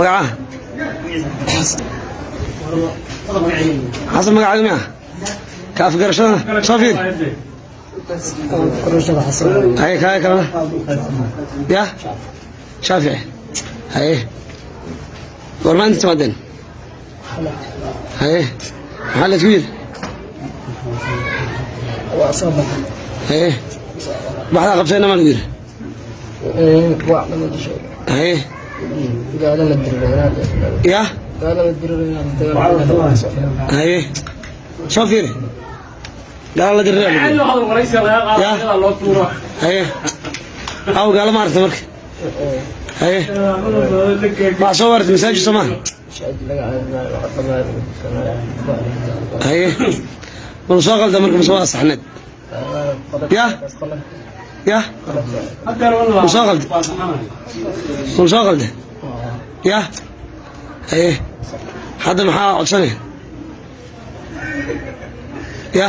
magaca xasan magacaadu miya ka afgarashada soo fiir hay kaya kalena ya shaafici haye goormaa inta timaadeen haye maxaa la isku yidhi haye baxdaa qabtayna maa lagu yidhi haye ya haye soo fiiri gaala la dirira ya haye aw gaala ma aragta marka haye baa soo wartay masaajid soo maaha haye bal soo qalda marka masoo asaxneed ya ya soo qalda bal soo qalda ya haye hadda maxaa codsanay ya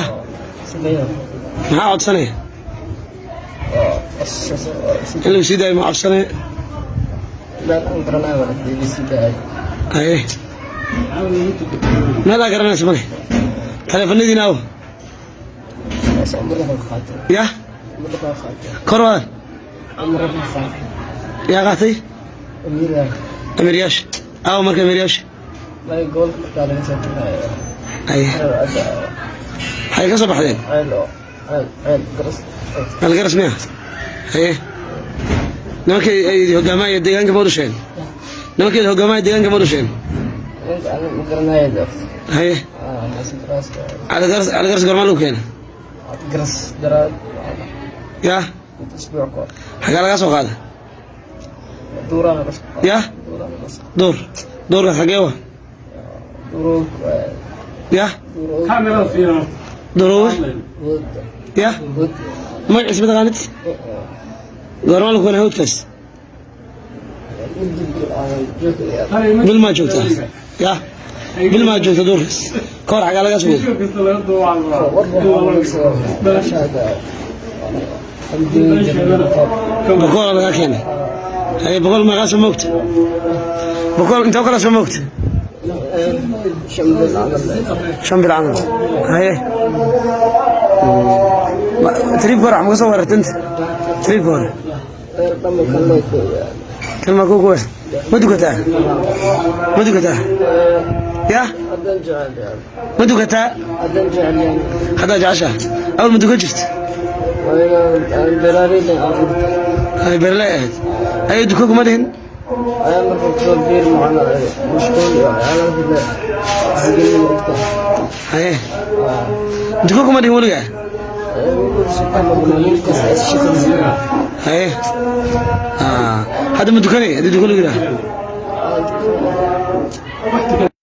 maxaa codsanay in lagu sii daayo ma codsanay haye meelaa garanaysa male taleefanadiina aw ya kor waadan yaa qaatay amiryaasha aw marka amiryaasha haye waxay ka soo baxdeen algaras miya haye nimankay ay hogaamaya deegaanka ma udhasheen nimankeeda hogaamaya deegaanka ma udhasheen haye algaras gormaa lagu keena ya xagaa lagaa soo qaada ya duurka xagee wa ya durowe ya magaciis ma taqaanid goormaa lagu keena hawdkaas bil maa joogtaa ya bil maa joogta duurkaas ka hor xagaa lagaa soo boqol lagaa keenay haye boqol meeqaa soo moogta boqol intoo kale soo moogta shan bil camal haye tribka hore ma ka soo wareertanta tribka hore kalma ku kuwe ma dukataa ya ma dukataa haddaa jecesha awal ma dukan jirta hay beeraley ahayd haye duka kuma dhihin haye duka kuma dhihin weligaa haye hadda ma dukanay haddii duka lagu yidhaha